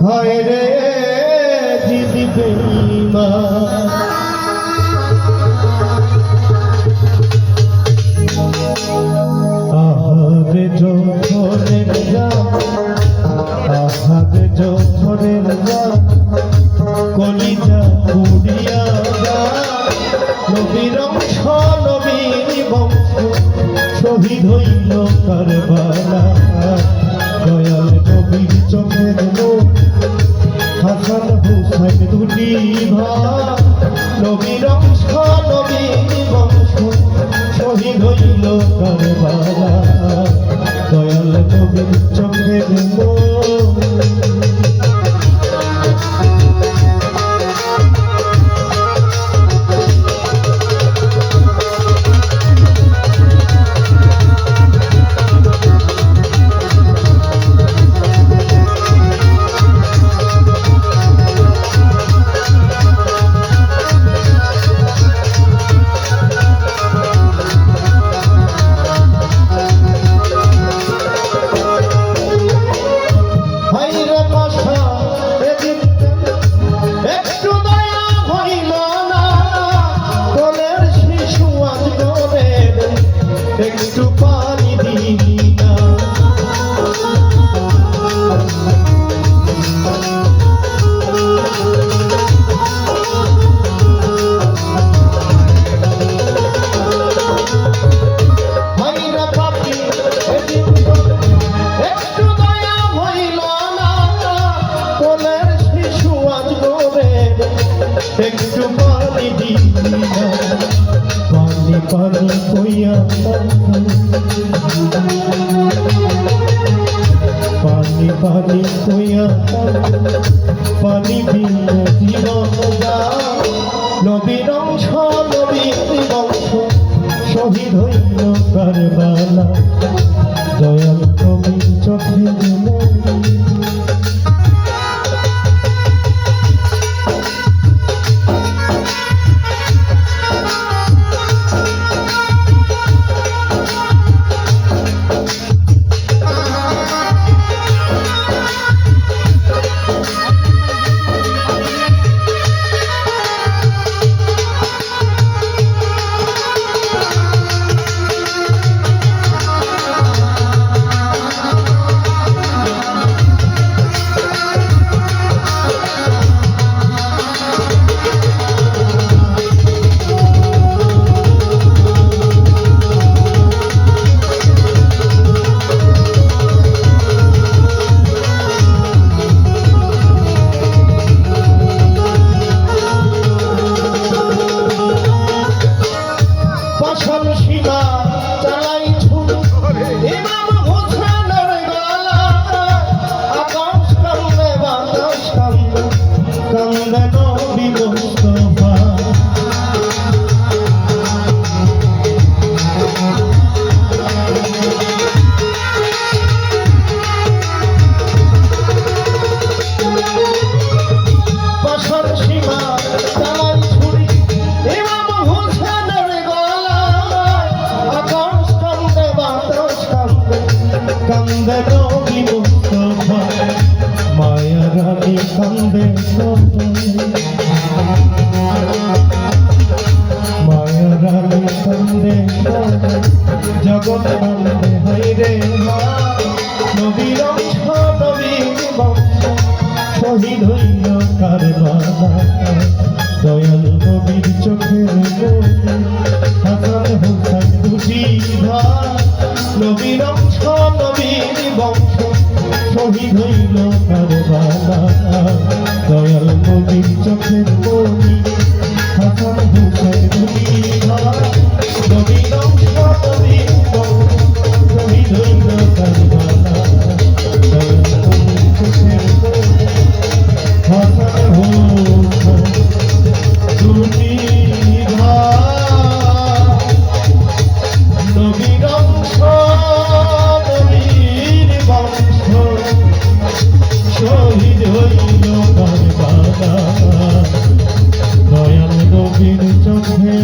হায় রে দিদি বেঈমান আহারে যৌথনের গান আহারে যৌথনের গান কলিজা পুড়িয়া যায় নবীর অংশ নবীর বংশ শহীদ হইল কারবালা দয়াল নবীর চোখের লোক হাসান হুসাইন দুটি ভাই নবীর অংশ নবীর বংশ শহীদ হইল কারবালা দয়াল নবীর চোখের লোক একটু পানি দিবি না ভাইরা পাপি একটু দয়া হইল না কোলের শিশু আজ গোরে একটু পানি দিবি না পানি পানি কইয়া পানি পানি কইয়া পানি দিল জীবন নবীর অংশ নবীর বংশ শহীদ হইল কারবালা দয়াল নবীর চোখে কান্দে নবী মুস্তাফা মায়া রানী কান্দে মায়া রানী কান্দে জগৎ কান্দে হাইরে নবীর অংশ নবীর বংশ শহীদ হইল কারবালা দয়াল নবীর চোখের হাসান হুসাইন দুটি ভাই নবীর অংশ নবীর বংশ শহীদ হইল কারবালা দয়াল নবীর চোখের মনি হাসান হুসাইন দুটি ভাই নবীর অংশ নবীর বংশ শহীদ হইল কারবালা দয়াল নবীর চোখের মনি হাসান হুসাইন দুটি নবীর অংশ নবীর বংশ শহীদ হইল কারবালা দয়াল নবীর চোখে